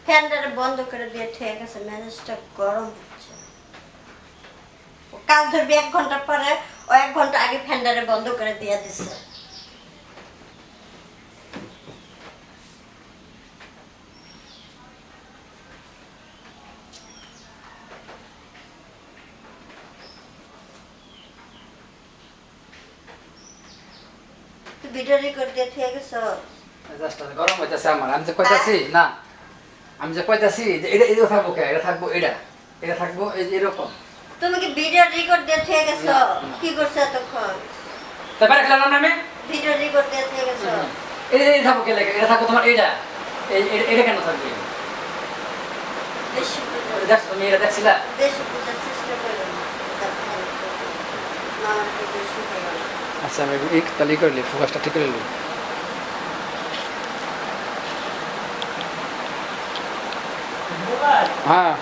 ফ্যানটা বন্ধ করে দিয়ে ঠিক আছে, মেজাজটা গরম হচ্ছে। কাজ ধরবি 1 ঘন্টা পরে, ও 1 ঘন্টা আগে ফ্যানটারে বন্ধ করে দিয়ে দিচ্ছে। তুই ভিডিও রেকর্ড দিয়ে ঠিক আছে। মেজাজটা গরম হইতেছে আমার। আমি যে কইতাছি না, আমি যে কইতাছি যে এটা এটা থাকবো কে, এটা থাকবো, এটা থাকবো এই যে এরকম। তুমি কি ভিডিও রেকর্ড দিয়ে ঠিক আছে? না, না। কি করছ এতক্ষণ? তারপরে খেলাম না আমি। ভিডিও রেকর্ড দিয়ে ঠিক আছে। এটা থাকবো কে লাগে, এটা থাকবো তোমার এটা। এটা কেন থাকবে? বেশি দেখছো তুমি, এটা দেখছিলা? বেশি বোঝার চেষ্টা করো না। না, আমার বেশি হয়ে গেল। আচ্ছা আমি এক তালি করলি, ফোকাসটা ঠিক করে নিলি। হ্যাঁ